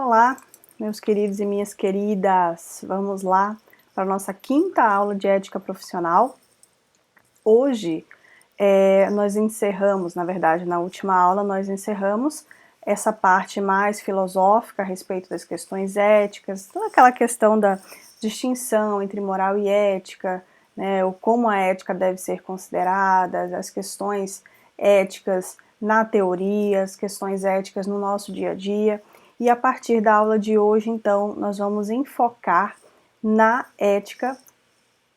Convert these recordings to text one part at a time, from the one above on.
Olá, meus queridos e minhas queridas, vamos lá para a nossa quinta aula de ética profissional. Hoje nós encerramos, na verdade, na última aula nós encerramos essa parte mais filosófica a respeito das questões éticas, toda aquela questão da distinção entre moral e ética, né, ou como a ética deve ser considerada, as questões éticas na teoria, as questões éticas no nosso dia a dia. E a partir da aula de hoje, então, nós vamos enfocar na ética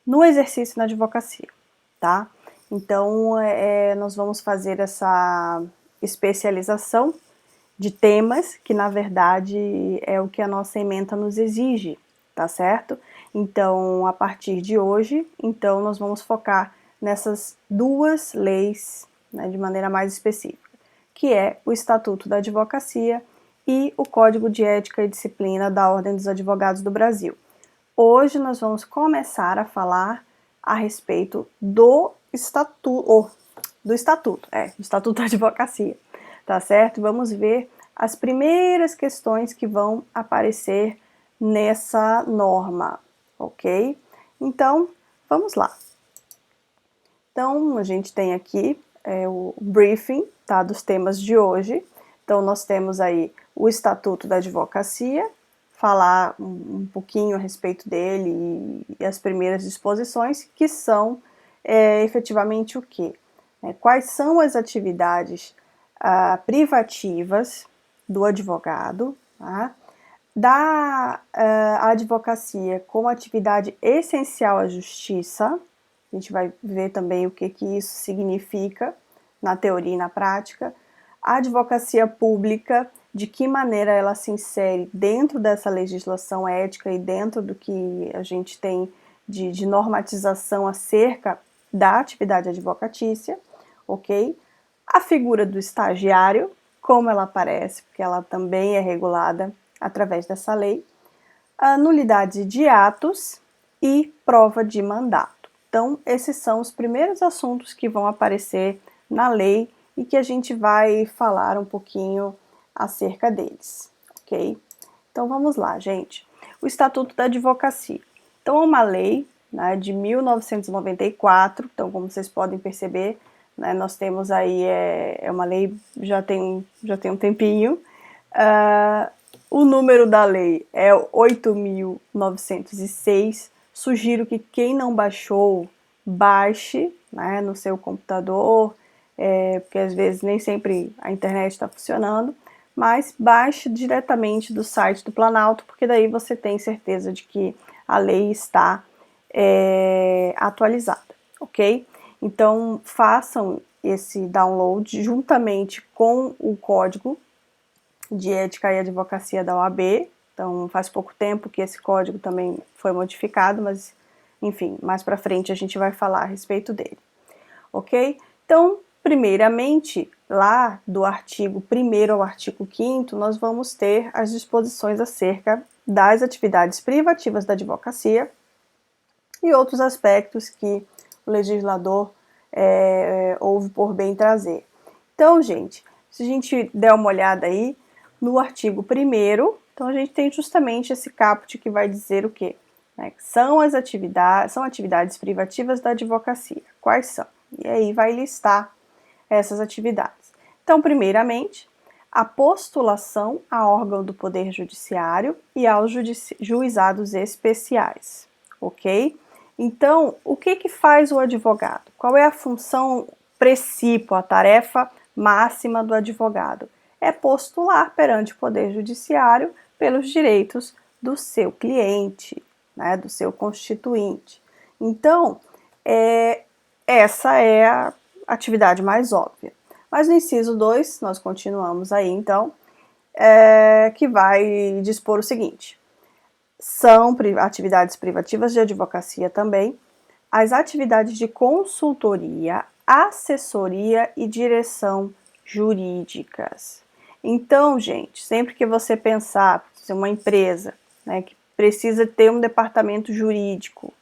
no exercício na advocacia, tá? Então, nós vamos fazer essa especialização de temas que, na verdade, é o que a nossa ementa nos exige, tá certo? Então, a partir de hoje, então, nós vamos focar nessas duas leis, né, de maneira mais específica, que é o Estatuto da Advocacia e o Código de Ética e Disciplina da Ordem dos Advogados do Brasil. Hoje nós vamos começar a falar a respeito do Estatuto da Advocacia, tá certo? Vamos ver as primeiras questões que vão aparecer nessa norma, ok? Então, vamos lá. Então, a gente tem aqui o briefing, tá, dos temas de hoje. Então, nós temos aí o Estatuto da Advocacia, falar um pouquinho a respeito dele e as primeiras disposições, que são efetivamente o quê? Quais são as atividades privativas do advogado, tá? Da advocacia como atividade essencial à justiça. A gente vai ver também o que isso significa na teoria e na prática. A advocacia pública, de que maneira ela se insere dentro dessa legislação ética e dentro do que a gente tem de normatização acerca da atividade advocatícia, ok? A figura do estagiário, como ela aparece, porque ela também é regulada através dessa lei. A nulidade de atos e prova de mandato. Então, esses são os primeiros assuntos que vão aparecer na lei e que a gente vai falar um pouquinho acerca deles, ok? Então, vamos lá, gente. O Estatuto da Advocacia. Então, é uma lei, né, de 1994, então, como vocês podem perceber, né, nós temos aí, uma lei já tem um tempinho. O número da lei é 8.906. Sugiro que quem não baixou, baixe, né, no seu computador, porque às vezes nem sempre a internet está funcionando, mas baixe diretamente do site do Planalto, porque daí você tem certeza de que a lei está atualizada, ok? Então façam esse download juntamente com o código de Ética e Advocacia da OAB. Então faz pouco tempo que esse código também foi modificado, mas enfim, mais para frente a gente vai falar a respeito dele, ok? Então, primeiramente, lá do artigo 1º ao artigo 5º, nós vamos ter as disposições acerca das atividades privativas da advocacia e outros aspectos que o legislador houve por bem trazer. Então, gente, se a gente der uma olhada aí, no artigo 1º, então a gente tem justamente esse caput que vai dizer o quê? São atividades privativas da advocacia. Quais são? E aí vai listar essas atividades. Então, primeiramente, a postulação a órgão do Poder Judiciário e aos juizados especiais, ok? Então, o que faz o advogado? Qual é a função precípua, a tarefa máxima do advogado? É postular perante o Poder Judiciário pelos direitos do seu cliente, né, do seu constituinte. Então, essa é a atividade mais óbvia. Mas no inciso 2, nós continuamos aí, então, que vai dispor o seguinte: são atividades privativas de advocacia também as atividades de consultoria, assessoria e direção jurídicas. Então, gente, sempre que você pensar em uma empresa, né, que precisa ter um departamento jurídico,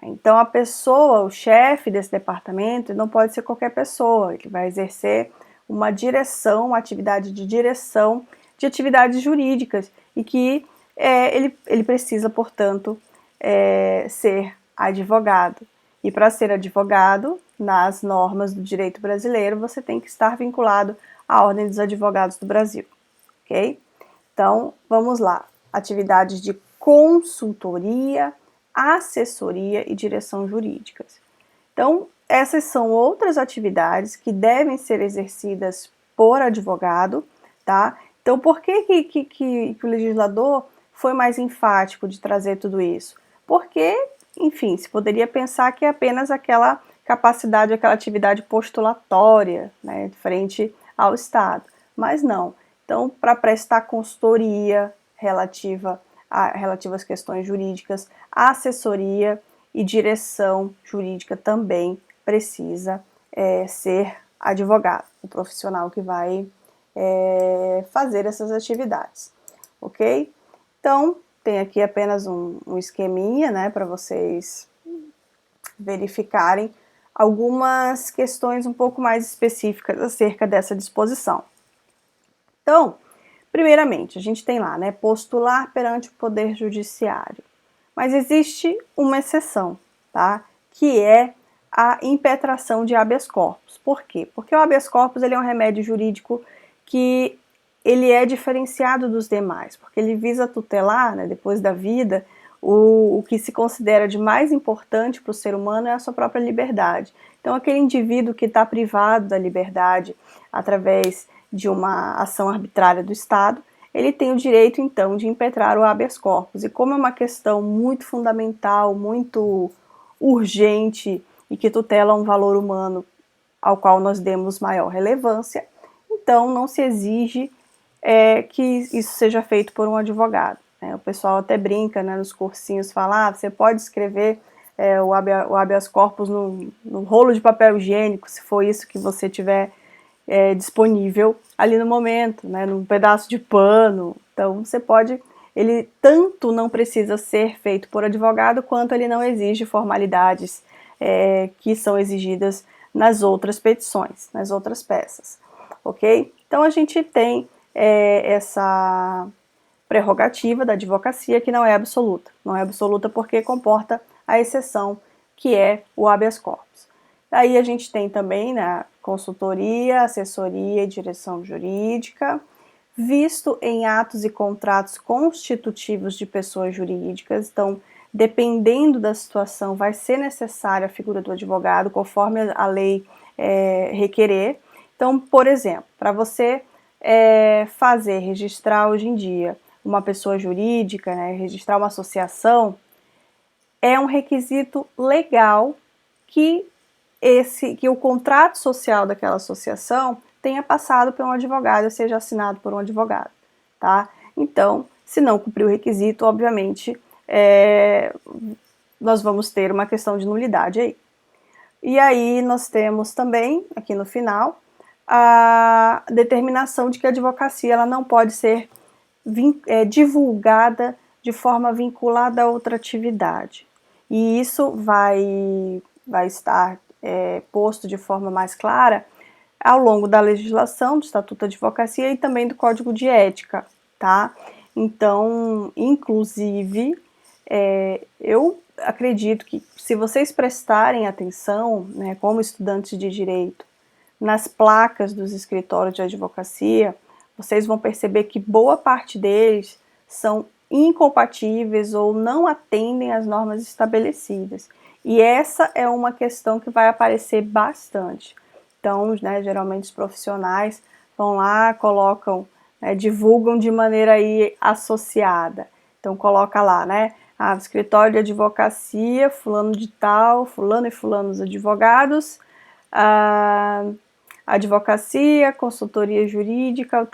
então a pessoa, o chefe desse departamento, não pode ser qualquer pessoa, ele vai exercer uma direção, uma atividade de direção de atividades jurídicas e que ele precisa, portanto, ser advogado. E para ser advogado, nas normas do direito brasileiro, você tem que estar vinculado à Ordem dos Advogados do Brasil, ok? Então, vamos lá. Atividades de consultoria, assessoria e direção jurídicas. Então, essas são outras atividades que devem ser exercidas por advogado, tá? Então, por que o legislador foi mais enfático de trazer tudo isso? Porque, enfim, se poderia pensar que é apenas aquela capacidade, aquela atividade postulatória, né, frente ao Estado, mas não. Então, para prestar consultoria relativa às questões jurídicas, assessoria e direção jurídica também precisa ser advogado, o profissional que vai fazer essas atividades, ok? Então, tem aqui apenas um esqueminha, né, para vocês verificarem algumas questões um pouco mais específicas acerca dessa disposição. Então, primeiramente, a gente tem lá, né, postular perante o Poder Judiciário. Mas existe uma exceção, tá? Que é a impetração de habeas corpus. Por quê? Porque o habeas corpus ele é um remédio jurídico que ele é diferenciado dos demais, porque ele visa tutelar, né, depois da vida, o que se considera de mais importante para o ser humano é a sua própria liberdade. Então, aquele indivíduo que está privado da liberdade através de uma ação arbitrária do Estado, ele tem o direito, então, de impetrar o habeas corpus. E como é uma questão muito fundamental, muito urgente e que tutela um valor humano ao qual nós demos maior relevância, então não se exige que isso seja feito por um advogado. O pessoal até brinca, né, nos cursinhos, fala, você pode escrever o habeas corpus no rolo de papel higiênico, se for isso que você tiver disponível ali no momento, né, num pedaço de pano. Então você pode, ele tanto não precisa ser feito por advogado, quanto ele não exige formalidades que são exigidas nas outras petições, nas outras peças, ok? Então a gente tem essa prerrogativa da advocacia que não é absoluta. Não é absoluta porque comporta a exceção que é o habeas corpus. Aí a gente tem também, né, consultoria, assessoria e direção jurídica, visto em atos e contratos constitutivos de pessoas jurídicas. Então, dependendo da situação, vai ser necessária a figura do advogado, conforme a lei requerer. Então, por exemplo, para você registrar hoje em dia uma pessoa jurídica, né, registrar uma associação, é um requisito legal que o contrato social daquela associação tenha passado por um advogado, seja assinado por um advogado, tá? Então, se não cumprir o requisito, obviamente, nós vamos ter uma questão de nulidade aí. E aí nós temos também, aqui no final, a determinação de que a advocacia ela não pode ser divulgada de forma vinculada a outra atividade. E isso vai estar posto de forma mais clara ao longo da legislação do Estatuto da Advocacia e também do Código de Ética, tá? Então, inclusive, eu acredito que se vocês prestarem atenção, né, como estudantes de direito, nas placas dos escritórios de advocacia, vocês vão perceber que boa parte deles são incompatíveis ou não atendem às normas estabelecidas. E essa é uma questão que vai aparecer bastante. Então, né, geralmente os profissionais vão lá, colocam, divulgam de maneira aí associada. Então, coloca lá, né, escritório de advocacia, fulano de tal, fulano e fulano os advogados, advocacia, consultoria jurídica,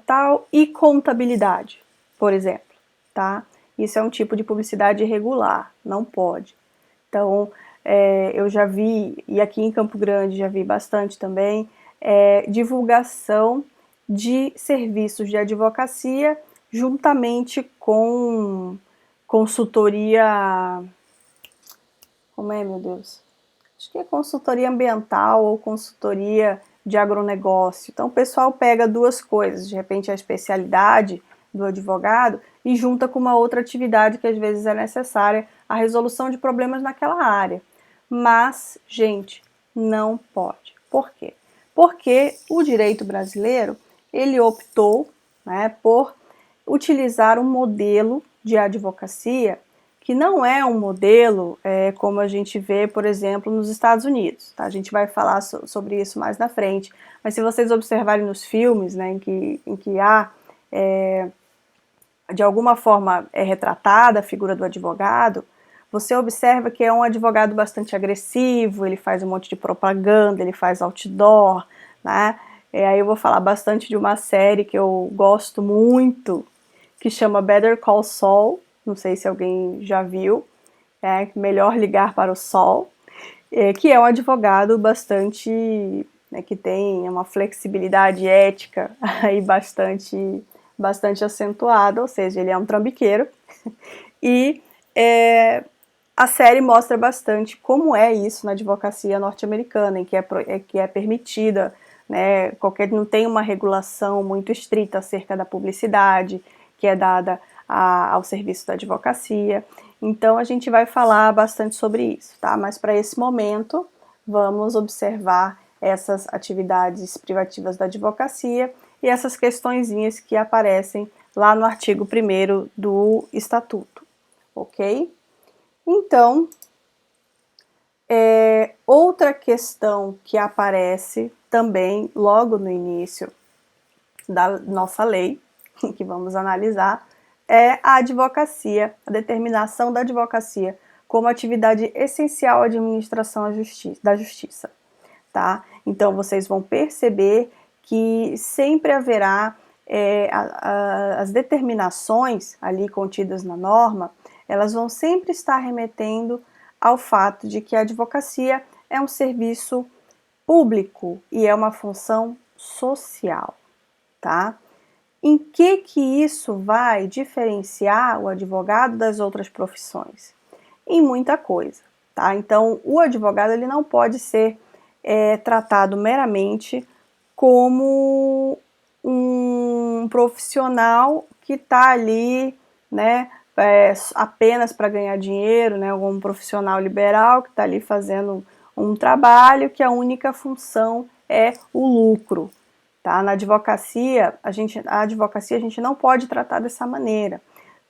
tal, e contabilidade, por exemplo, tá? Isso é um tipo de publicidade irregular, não pode. Então, eu já vi, e aqui em Campo Grande já vi bastante também, divulgação de serviços de advocacia juntamente com consultoria, como é, meu Deus? Acho que é consultoria ambiental ou consultoria de agronegócio. Então o pessoal pega duas coisas, de repente a especialidade do advogado e junta com uma outra atividade que às vezes é necessária, a resolução de problemas naquela área. Mas, gente, não pode. Por quê? Porque o direito brasileiro, ele optou, né, por utilizar um modelo de advocacia que não é um modelo como a gente vê, por exemplo, nos Estados Unidos. Tá? A gente vai falar sobre isso mais na frente, mas se vocês observarem nos filmes, né, em que há, de alguma forma, é retratada a figura do advogado, você observa que é um advogado bastante agressivo, ele faz um monte de propaganda, ele faz outdoor, né? Aí eu vou falar bastante de uma série que eu gosto muito, que chama Better Call Saul, não sei se alguém já viu, Melhor Ligar para o Sol, que é um advogado bastante, né, que tem uma flexibilidade ética aí bastante acentuada, ou seja, ele é um trambiqueiro, e a série mostra bastante como é isso na advocacia norte-americana, em que é permitida, né, não tem uma regulação muito estrita acerca da publicidade que é dada ao serviço da advocacia. Então a gente vai falar bastante sobre isso, tá? Mas para esse momento vamos observar essas atividades privativas da advocacia e essas questõezinhas que aparecem lá no artigo 1º do Estatuto, ok? Então, outra questão que aparece também logo no início da nossa lei, que vamos analisar, é a advocacia, a determinação da advocacia como atividade essencial à administração da justiça, tá? Então, vocês vão perceber que sempre haverá as determinações ali contidas na norma, elas vão sempre estar remetendo ao fato de que a advocacia é um serviço público e é uma função social, tá? Em que isso vai diferenciar o advogado das outras profissões? Em muita coisa, tá? Então, o advogado ele não pode ser tratado meramente como um profissional que está ali, né, apenas para ganhar dinheiro, né, um profissional liberal que está ali fazendo um trabalho que a única função é o lucro. Tá? Na advocacia, a gente não pode tratar dessa maneira.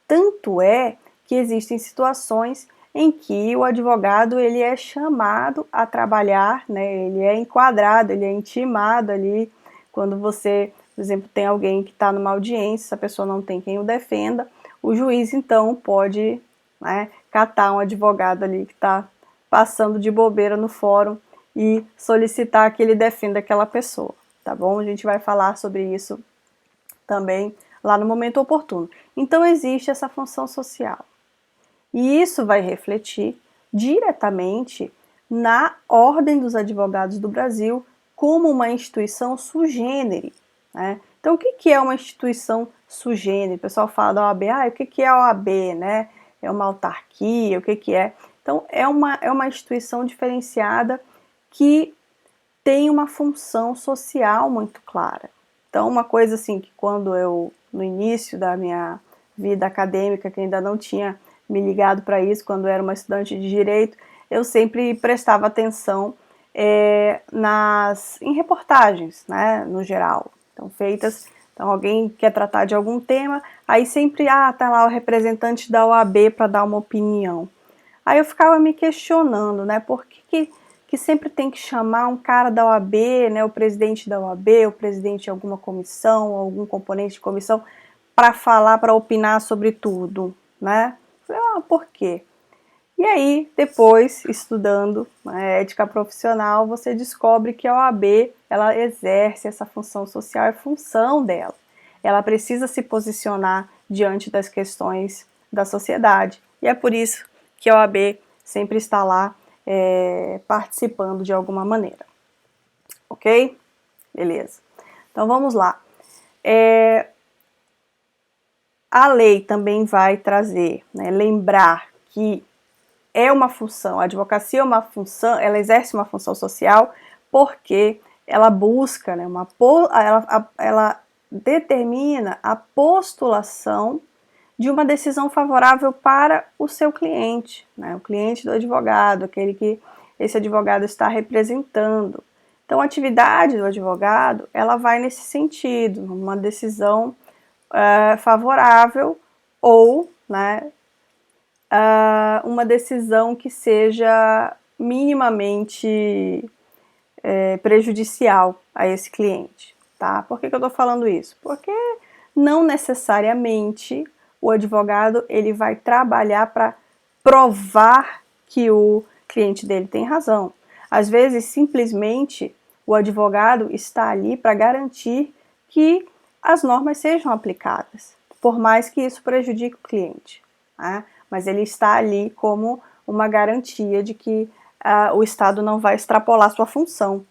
Tanto é que existem situações em que o advogado ele é chamado a trabalhar, né? Ele é enquadrado, ele é intimado ali, quando você, por exemplo, tem alguém que está numa audiência, essa pessoa não tem quem o defenda, o juiz então pode, né, catar um advogado ali que está passando de bobeira no fórum e solicitar que ele defenda aquela pessoa, tá bom? A gente vai falar sobre isso também lá no momento oportuno. Então existe essa função social. E isso vai refletir diretamente na Ordem dos Advogados do Brasil como uma instituição sui generis, né? Então, o que é uma instituição sui generis? O pessoal fala da OAB, o que é a OAB, né? É uma autarquia, o que é? Então, é uma instituição diferenciada que tem uma função social muito clara. Então, uma coisa assim que quando eu, no início da minha vida acadêmica, que ainda não tinha me ligado para isso, quando eu era uma estudante de direito, eu sempre prestava atenção em reportagens, né, no geral. Então alguém quer tratar de algum tema, aí sempre, tá lá o representante da OAB para dar uma opinião. Aí eu ficava me questionando, né, por que sempre tem que chamar um cara da OAB, né, o presidente da OAB, o presidente de alguma comissão, algum componente de comissão, para falar, para opinar sobre tudo, né? Falei, por quê? E aí, depois, estudando ética profissional, você descobre que a OAB, ela exerce essa função social, é função dela. Ela precisa se posicionar diante das questões da sociedade. E é por isso que a OAB sempre está lá participando de alguma maneira. Ok? Beleza. Então, vamos lá. A lei também vai trazer, né, lembrar que é uma função, a advocacia é uma função, ela exerce uma função social porque ela busca, né, ela determina a postulação de uma decisão favorável para o seu cliente, né, o cliente do advogado, aquele que esse advogado está representando. Então, a atividade do advogado, ela vai nesse sentido, uma decisão favorável ou, né, uma decisão que seja minimamente prejudicial a esse cliente, tá? Por que eu estou falando isso? Porque não necessariamente o advogado ele vai trabalhar para provar que o cliente dele tem razão. Às vezes, simplesmente, o advogado está ali para garantir que as normas sejam aplicadas, por mais que isso prejudique o cliente, né? Mas ele está ali como uma garantia de que o Estado não vai extrapolar sua função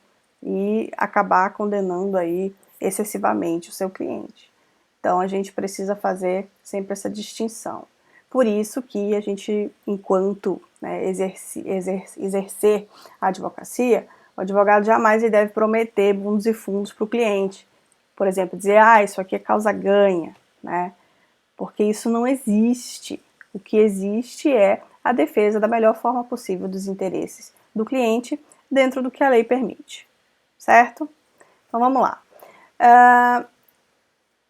e acabar condenando aí excessivamente o seu cliente. Então a gente precisa fazer sempre essa distinção. Por isso que a gente, enquanto, né, exercer a advocacia, o advogado jamais deve prometer bundos e fundos para o cliente. Por exemplo, dizer, isso aqui é causa ganha, né? Porque isso não existe. O que existe é a defesa da melhor forma possível dos interesses do cliente dentro do que a lei permite, certo? Então vamos lá.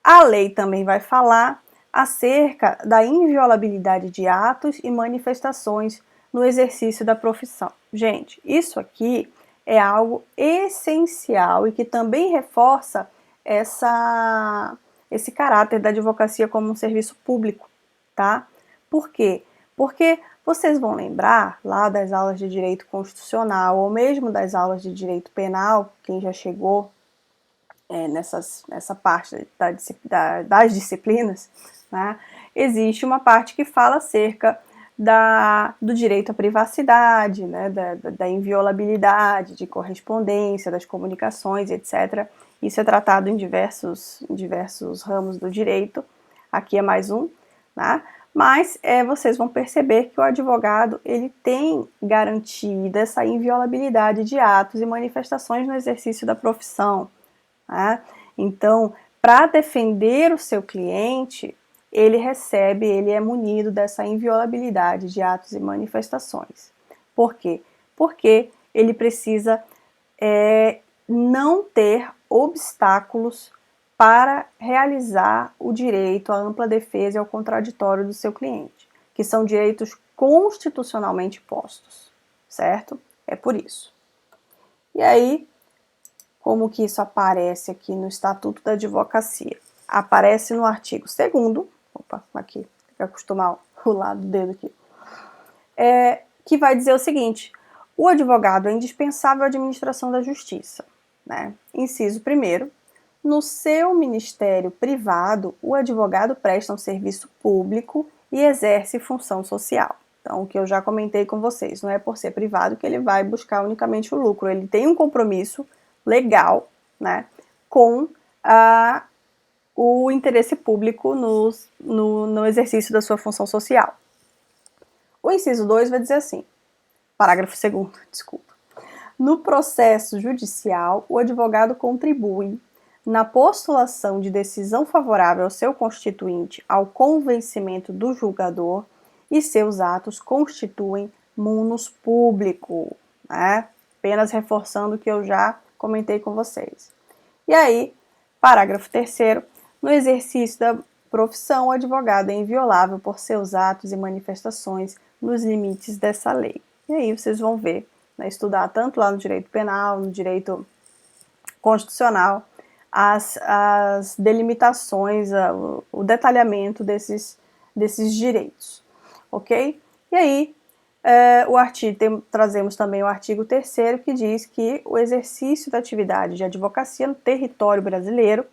A lei também vai falar acerca da inviolabilidade de atos e manifestações no exercício da profissão. Gente, isso aqui é algo essencial e que também reforça esse caráter da advocacia como um serviço público, tá? Por quê? Porque vocês vão lembrar lá das aulas de direito constitucional ou mesmo das aulas de direito penal, quem já chegou nessa parte das disciplinas, né, existe uma parte que fala acerca do direito à privacidade, né, da inviolabilidade, de correspondência, das comunicações, etc. Isso é tratado em diversos ramos do direito, aqui é mais um, né? Mas vocês vão perceber que o advogado ele tem garantida essa inviolabilidade de atos e manifestações no exercício da profissão. Né? Então, para defender o seu cliente, ele é munido dessa inviolabilidade de atos e manifestações. Por quê? Porque ele precisa não ter obstáculos para realizar o direito à ampla defesa e ao contraditório do seu cliente, que são direitos constitucionalmente postos, certo? É por isso. E aí, como que isso aparece aqui no Estatuto da Advocacia? Aparece no artigo 2º, aqui, tem que acostumar o lado do dedo aqui, que vai dizer o seguinte: o advogado é indispensável à administração da justiça, né? Inciso 1º, no seu ministério privado, o advogado presta um serviço público e exerce função social. Então, o que eu já comentei com vocês, não é por ser privado que ele vai buscar unicamente o lucro, ele tem um compromisso legal, né, com o interesse público no exercício da sua função social. O inciso 2 vai dizer assim, parágrafo 2º, desculpa. No processo judicial, o advogado contribui na postulação de decisão favorável ao seu constituinte ao convencimento do julgador e seus atos constituem munus público, né? Apenas reforçando o que eu já comentei com vocês. E aí, parágrafo 3º, no exercício da profissão, o advogado é inviolável por seus atos e manifestações nos limites dessa lei. E aí vocês vão ver, né, estudar tanto lá no direito penal, no direito constitucional, as delimitações, o detalhamento desses direitos, ok? E aí, trazemos também o artigo 3º, que diz que o exercício da atividade de advocacia no território brasileiro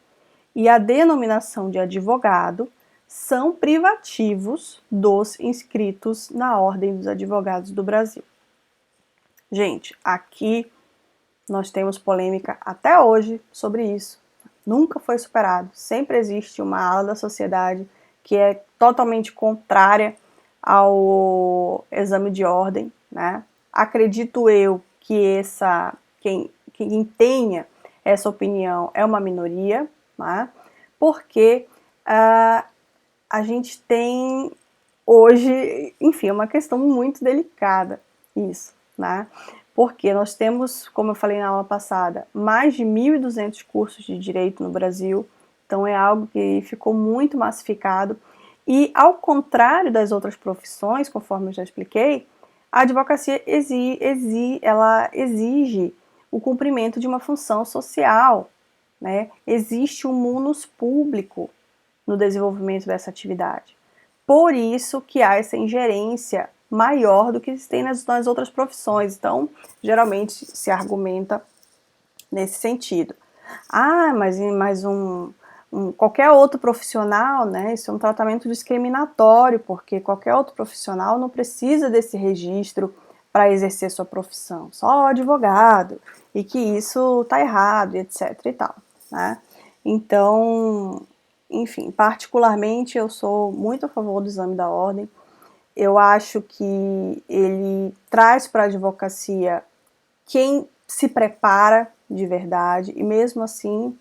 e a denominação de advogado são privativos dos inscritos na Ordem dos Advogados do Brasil. Gente, aqui nós temos polêmica até hoje sobre isso. Nunca foi superado. Sempre existe uma ala da sociedade que é totalmente contrária ao exame de ordem, né? Acredito eu que quem tenha essa opinião é uma minoria, né? Porque a gente tem hoje, enfim, é uma questão muito delicada isso, né? Porque nós temos, como eu falei na aula passada, mais de 1.200 cursos de direito no Brasil, então é algo que ficou muito massificado, e ao contrário das outras profissões, conforme eu já expliquei, a advocacia ela exige o cumprimento de uma função social, né? Existe um munus público no desenvolvimento dessa atividade. Por isso que há essa ingerência maior do que se tem nas outras profissões. Então, geralmente se argumenta nesse sentido. Ah, mas qualquer outro profissional, né, isso é um tratamento discriminatório, porque qualquer outro profissional não precisa desse registro para exercer sua profissão, só o advogado, e que isso está errado, etc e tal, né? Então, enfim, particularmente eu sou muito a favor do exame da ordem. Eu acho que ele traz para a advocacia quem se prepara de verdade, e mesmo assim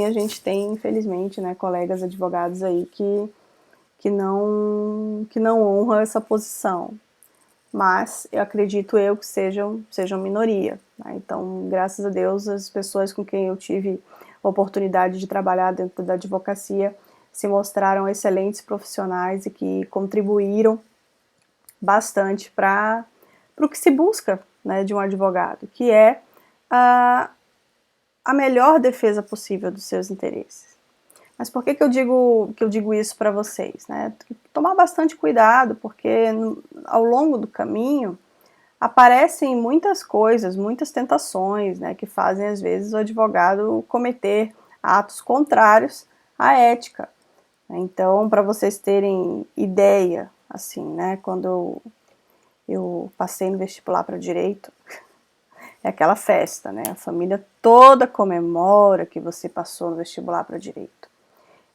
a gente tem, infelizmente, né, colegas advogados aí que não honram essa posição. Mas eu acredito que sejam minoria, né? Então, graças a Deus, as pessoas com quem eu tive a oportunidade de trabalhar dentro da advocacia se mostraram excelentes profissionais e que contribuíram bastante para o que se busca, né, de um advogado, que é a melhor defesa possível dos seus interesses. Mas por que eu digo isso para vocês, né? Tomar bastante cuidado, porque ao longo do caminho aparecem muitas coisas, muitas tentações, né, que fazem às vezes o advogado cometer atos contrários à ética. Então, para vocês terem ideia, assim, né, quando eu passei no vestibular para direito, é aquela festa, né? A família toda comemora que você passou no vestibular para direito.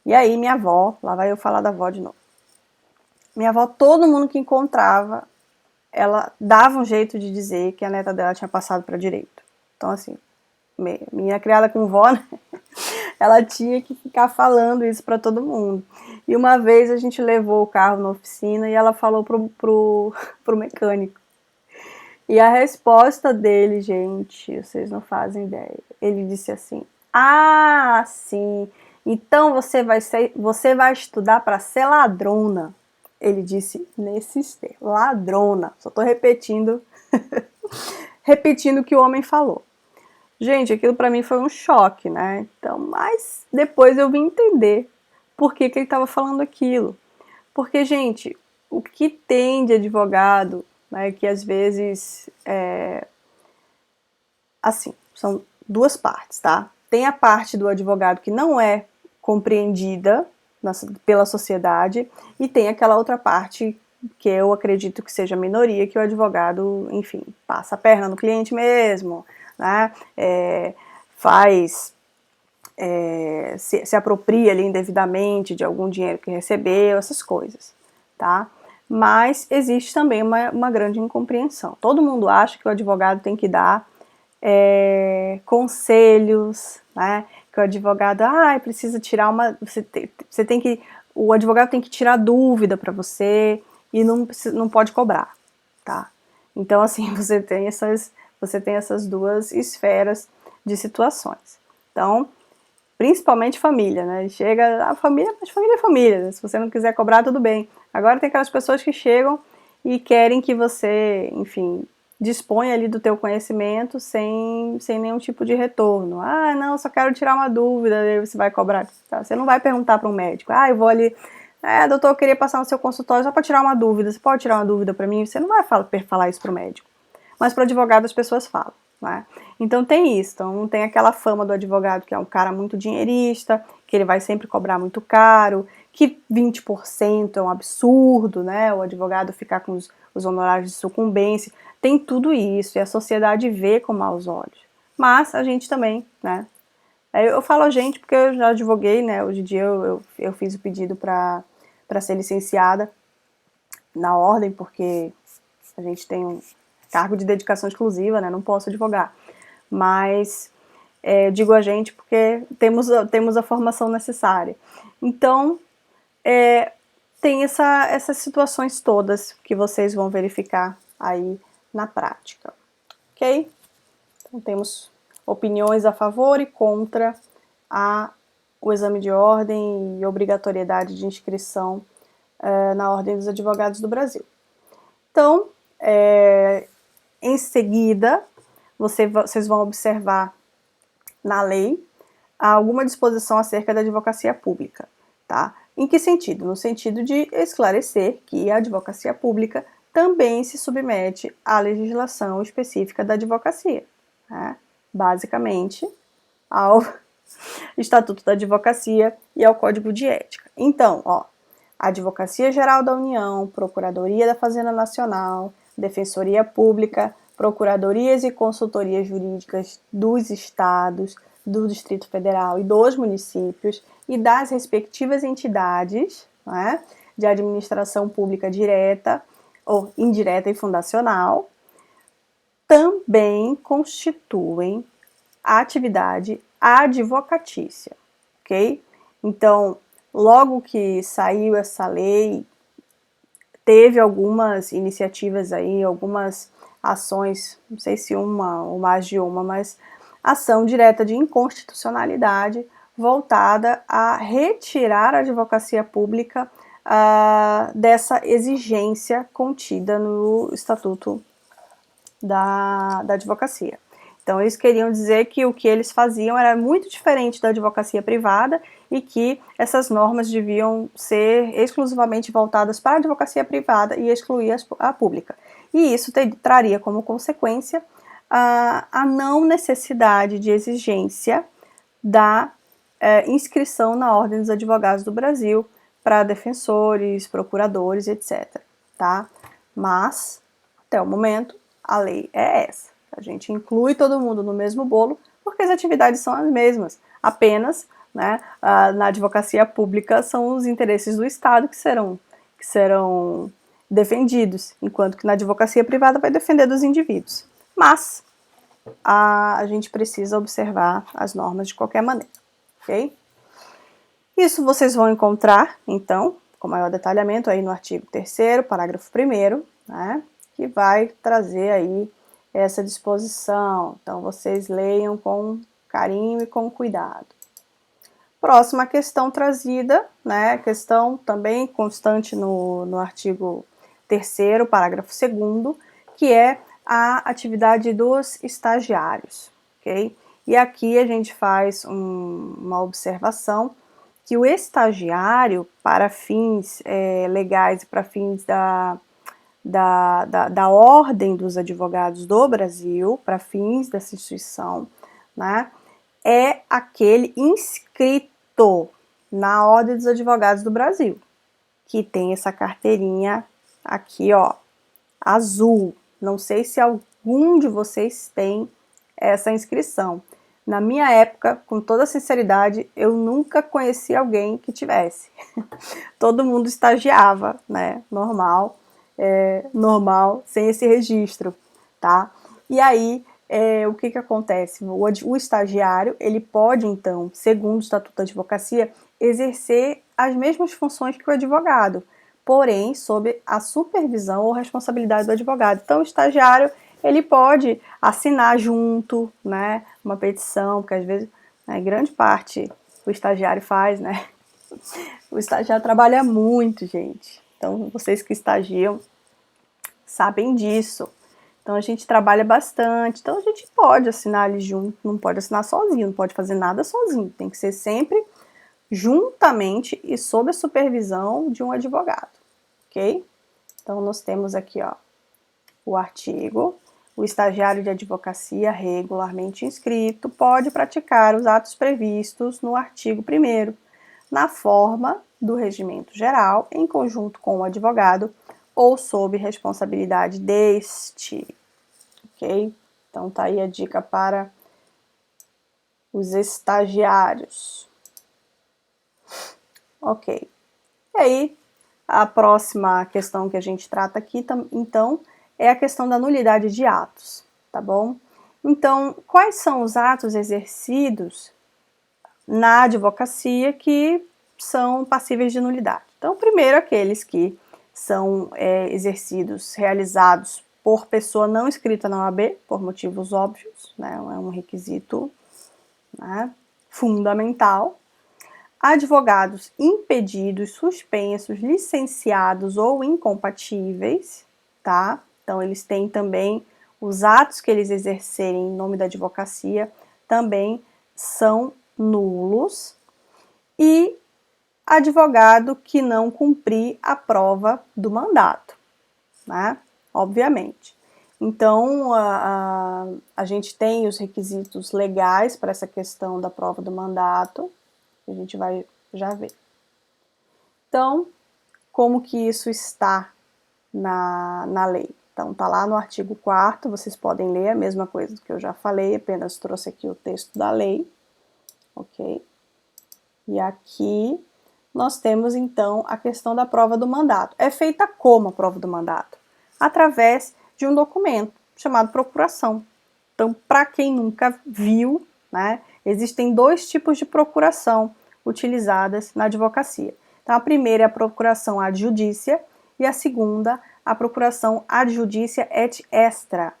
E aí minha avó, lá vai eu falar da avó de novo. Minha avó, todo mundo que encontrava, ela dava um jeito de dizer que a neta dela tinha passado para direito. Então assim, minha criada com vó, né? Ela tinha que ficar falando isso para todo mundo. E uma vez a gente levou o carro na oficina e ela falou pro mecânico. E a resposta dele, gente, vocês não fazem ideia. Ele disse assim: ah, sim, então você vai estudar para ser ladrona. Ele disse nesses termos, ladrona. Só estou repetindo, repetindo o que o homem falou. Gente, aquilo para mim foi um choque, né? Então, mas depois eu vim entender por que ele estava falando aquilo. Porque, gente, o que tem de advogado, né, que às vezes, assim, são duas partes, tá? Tem a parte do advogado que não é compreendida pela sociedade e tem aquela outra parte que eu acredito que seja a minoria, que o advogado, enfim, passa a perna no cliente mesmo, né? Se apropria ali indevidamente de algum dinheiro que recebeu, essas coisas, tá? Mas existe também uma grande incompreensão. Todo mundo acha que o advogado tem que dar conselhos, né? Que o advogado, precisa tirar o advogado tem que tirar dúvida para você e não pode cobrar, tá? Então, assim, você tem essas duas esferas de situações. Então, principalmente família, né? Chega a família, mas família é família, né? Se você não quiser cobrar, tudo bem. Agora tem aquelas pessoas que chegam e querem que você, enfim, disponha ali do teu conhecimento sem nenhum tipo de retorno. Ah, não, só quero tirar uma dúvida, aí você vai cobrar. Tá? Você não vai perguntar para um médico, eu vou ali, doutor, eu queria passar no seu consultório só para tirar uma dúvida, você pode tirar uma dúvida para mim? Você não vai falar isso para o médico. Mas para o advogado as pessoas falam. Né? Então tem isso, então tem aquela fama do advogado que é um cara muito dinheirista, que ele vai sempre cobrar muito caro, que 20% é um absurdo, né? O advogado ficar com os honorários de sucumbência, tem tudo isso, e a sociedade vê com maus olhos. Mas a gente também, né? Eu falo a gente porque eu já advoguei, né? Hoje em dia eu fiz o pedido para ser licenciada na ordem, porque a gente tem um cargo de dedicação exclusiva, né? Não posso advogar. mas digo a gente porque temos a formação necessária. Então, tem essas situações todas que vocês vão verificar aí na prática, ok? Então, temos opiniões a favor e contra o exame de ordem e obrigatoriedade de inscrição na Ordem dos Advogados do Brasil. Então, em seguida, vocês vão observar na lei alguma disposição acerca da advocacia pública, tá? Em que sentido? No sentido de esclarecer que a advocacia pública também se submete à legislação específica da advocacia, né? Basicamente ao Estatuto da Advocacia e ao Código de Ética. Então, Advocacia Geral da União, Procuradoria da Fazenda Nacional, Defensoria Pública, Procuradorias e Consultorias Jurídicas dos Estados, do Distrito Federal e dos municípios e das respectivas entidades, né, de administração pública direta ou indireta e fundacional, também constituem a atividade advocatícia, ok? Então, logo que saiu essa lei, teve algumas iniciativas aí, algumas ações, não sei se uma ou mais de uma, mas ação direta de inconstitucionalidade voltada a retirar a advocacia pública dessa exigência contida no Estatuto da Advocacia. Então, eles queriam dizer que o que eles faziam era muito diferente da advocacia privada e que essas normas deviam ser exclusivamente voltadas para a advocacia privada e excluir a pública. E isso traria como consequência a não necessidade de exigência da inscrição na Ordem dos Advogados do Brasil para defensores, procuradores, etc. Tá? Mas, até o momento, a lei é essa. A gente inclui todo mundo no mesmo bolo porque as atividades são as mesmas. Apenas, né, na advocacia pública são os interesses do Estado que serão defendidos, enquanto que na advocacia privada vai defender dos indivíduos. Mas a gente precisa observar as normas de qualquer maneira, ok? Isso vocês vão encontrar, então, com maior detalhamento aí no artigo 3º, parágrafo 1º, né, que vai trazer aí essa disposição. Então, vocês leiam com carinho e com cuidado. Próxima questão trazida, né, questão também constante no artigo 3º, parágrafo 2º, que é a atividade dos estagiários, ok? E aqui a gente faz uma observação que o estagiário, para fins legais e para fins da Ordem dos Advogados do Brasil, para fins dessa instituição, né, é aquele inscrito na Ordem dos Advogados do Brasil, que tem essa carteirinha aqui, azul. Não sei se algum de vocês tem essa inscrição. Na minha época, com toda sinceridade, eu nunca conheci alguém que tivesse. Todo mundo estagiava, né, normal, sem esse registro, tá? E aí, o que acontece? O estagiário, ele pode, então, segundo o Estatuto da Advocacia, exercer as mesmas funções que o advogado, porém, sob a supervisão ou responsabilidade do advogado. Então, o estagiário, ele pode assinar junto, né, uma petição, porque às vezes, grande parte o estagiário faz, né? O estagiário trabalha muito, gente. Então, vocês que estagiam sabem disso. Então, a gente trabalha bastante. Então, a gente pode assinar ali junto, não pode assinar sozinho, não pode fazer nada sozinho. Tem que ser sempre juntamente e sob a supervisão de um advogado, ok? Então, nós temos aqui, o artigo. O estagiário de advocacia regularmente inscrito pode praticar os atos previstos no artigo 1º, na forma do regimento geral, em conjunto com o advogado ou sob responsabilidade deste, ok? Então, tá aí a dica para os estagiários. Ok. E aí, a próxima questão que a gente trata aqui, então, é a questão da nulidade de atos, tá bom? Então, quais são os atos exercidos na advocacia que são passíveis de nulidade? Então, primeiro, aqueles que são exercidos, realizados por pessoa não inscrita na OAB, por motivos óbvios, né, é um requisito, né, fundamental. Advogados impedidos, suspensos, licenciados ou incompatíveis, tá? Então, eles têm também os atos que eles exercerem em nome da advocacia também são nulos. E advogado que não cumprir a prova do mandato, né? Obviamente. Então, a gente tem os requisitos legais para essa questão da prova do mandato, que a gente vai já ver. Então, como que isso está na lei? Então, está lá no artigo 4º, vocês podem ler a mesma coisa que eu já falei, apenas trouxe aqui o texto da lei, ok? E aqui nós temos, então, a questão da prova do mandato. É feita como a prova do mandato? Através de um documento chamado procuração. Então, para quem nunca viu, né, existem dois tipos de procuração utilizadas na advocacia. Então, a primeira é a procuração ad judicia e a segunda, a procuração ad judicia et extra,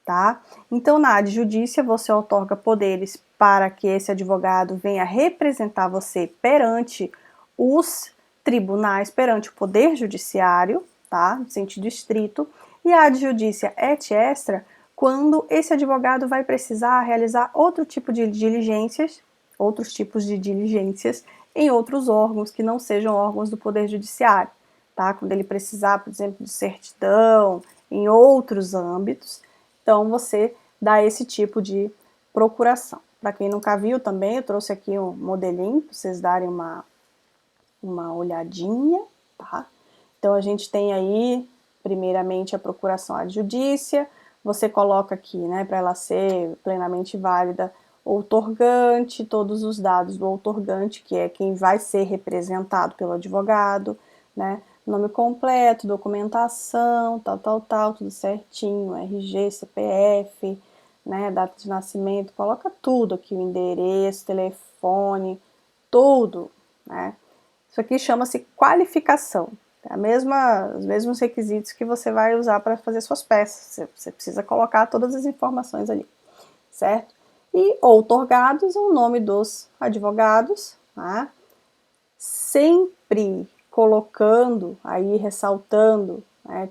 tá? Então, na ad judicia, você outorga poderes para que esse advogado venha representar você perante os tribunais, perante o poder judiciário, tá? No sentido estrito. E a ad judicia et extra, quando esse advogado vai precisar realizar outro tipo de diligências, outros tipos de diligências em outros órgãos que não sejam órgãos do Poder Judiciário, tá? Quando ele precisar, por exemplo, de certidão, em outros âmbitos, então você dá esse tipo de procuração. Para quem nunca viu também, eu trouxe aqui um modelinho para vocês darem uma olhadinha, tá? Então a gente tem aí, primeiramente, a procuração ad judicia. Você coloca aqui, né, para ela ser plenamente válida, o outorgante, todos os dados do outorgante, que é quem vai ser representado pelo advogado, né, nome completo, documentação, tal, tudo certinho, RG, CPF, né, data de nascimento, coloca tudo aqui, o endereço, telefone, tudo, né. Isso aqui chama-se qualificação. Os mesmos requisitos que você vai usar para fazer suas peças. Você precisa colocar todas as informações ali, certo? E outorgados é o nome dos advogados, né? Sempre colocando aí, ressaltando, né,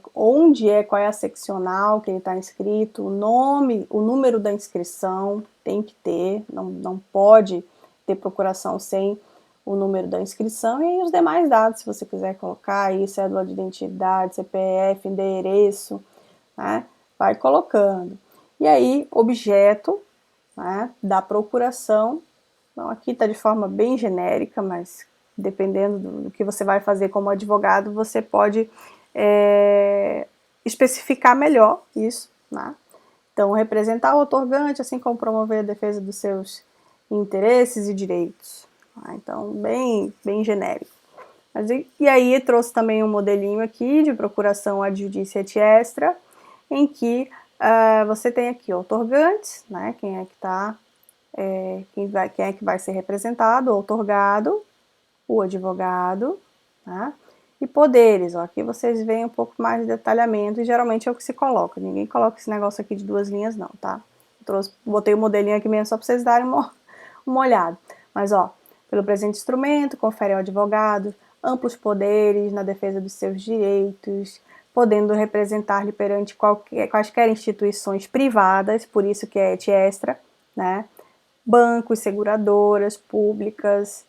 qual é a seccional que ele está inscrito, o nome, o número da inscrição tem que ter, não pode ter procuração sem o número da inscrição e aí os demais dados, se você quiser colocar aí, cédula de identidade, CPF, endereço, né, vai colocando. E aí, objeto, né, da procuração, então aqui está de forma bem genérica, mas dependendo do que você vai fazer como advogado, você pode especificar melhor isso, né? Então, representar o outorgante, assim como promover a defesa dos seus interesses e direitos. Então, bem genérico. E aí, trouxe também um modelinho aqui de procuração ad judicia et extra, em que você tem aqui outorgantes, né, quem é que vai ser representado, o outorgado, o advogado, tá? E poderes, ó, aqui vocês veem um pouco mais de detalhamento e geralmente é o que se coloca, ninguém coloca esse negócio aqui de 2 linhas não, tá? Botei o modelinho aqui mesmo só para vocês darem uma olhada, mas ó, pelo presente instrumento, confere ao advogado amplos poderes na defesa dos seus direitos, podendo representar-lhe perante quaisquer instituições privadas, por isso que é et extra, né? Bancos, seguradoras públicas,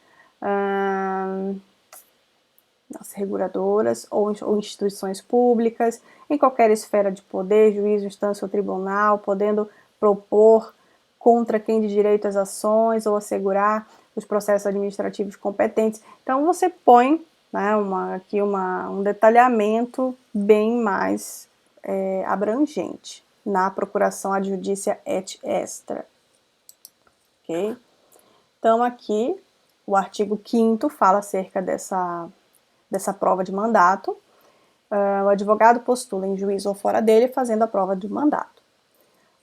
reguladoras ou instituições públicas, em qualquer esfera de poder, juízo, instância ou tribunal, podendo propor contra quem de direito as ações ou assegurar os processos administrativos competentes. Então, você põe, né, aqui um detalhamento bem mais abrangente na procuração ad judicia et extra. Ok? Então, aqui, o artigo 5º fala acerca dessa prova de mandato. O advogado postula em juízo ou fora dele fazendo a prova de mandato.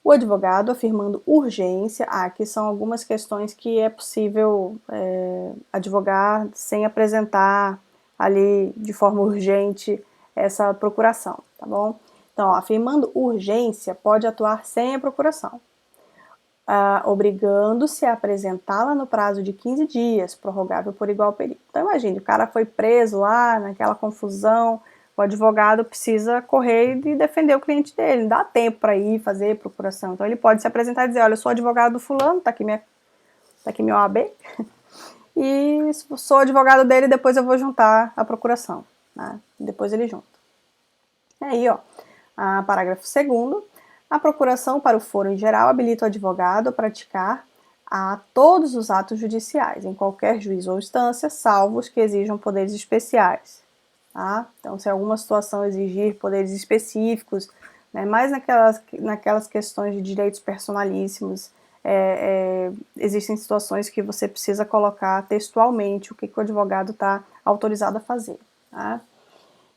O advogado afirmando urgência, aqui são algumas questões que é possível advogar sem apresentar ali de forma urgente essa procuração, tá bom? Então, ó, afirmando urgência, pode atuar sem a procuração, obrigando-se a apresentá-la no prazo de 15 dias, prorrogável por igual período. Então, imagine, o cara foi preso lá, naquela confusão, o advogado precisa correr e defender o cliente dele, não dá tempo para ir fazer procuração. Então, ele pode se apresentar e dizer, olha, eu sou advogado do fulano, tá aqui meu OAB, e sou advogado dele, depois eu vou juntar a procuração, né? Depois ele junta. E aí, ó, parágrafo 2º, a procuração para o foro em geral habilita o advogado a praticar todos os atos judiciais, em qualquer juízo ou instância, salvo os que exijam poderes especiais. Tá? Então, se alguma situação exigir poderes específicos, né, mais naquelas questões de direitos personalíssimos, existem situações que você precisa colocar textualmente o que o advogado está autorizado a fazer. Tá?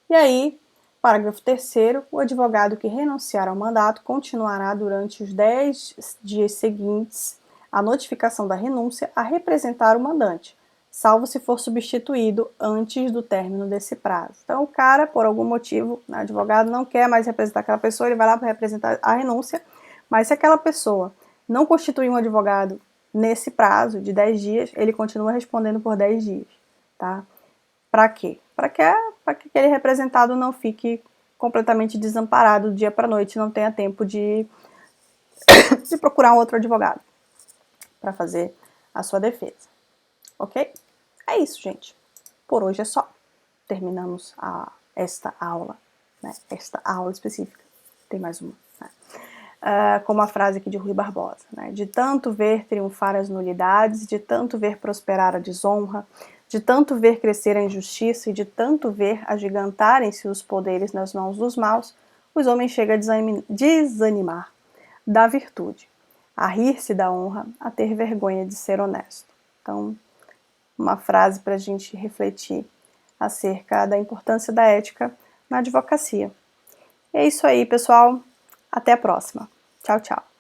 E aí, parágrafo 3º, o advogado que renunciar ao mandato continuará durante os 10 dias seguintes à notificação da renúncia a representar o mandante, salvo se for substituído antes do término desse prazo. Então, o cara, por algum motivo, o advogado não quer mais representar aquela pessoa, ele vai lá para representar a renúncia, mas se aquela pessoa não constituir um advogado nesse prazo de 10 dias, ele continua respondendo por 10 dias, tá? Para quê? Para que aquele representado não fique completamente desamparado do dia para a noite, não tenha tempo de procurar um outro advogado para fazer a sua defesa. Ok? É isso, gente. Por hoje é só. Terminamos esta aula, né? Esta aula específica. Tem mais uma, né? Como a frase aqui de Rui Barbosa, né? De tanto ver triunfar as nulidades, de tanto ver prosperar a desonra, de tanto ver crescer a injustiça e de tanto ver agigantarem-se os poderes nas mãos dos maus, os homens chegam a desanimar da virtude, a rir-se da honra, a ter vergonha de ser honesto. Então, uma frase para a gente refletir acerca da importância da ética na advocacia. E é isso aí, pessoal. Até a próxima. Tchau, tchau.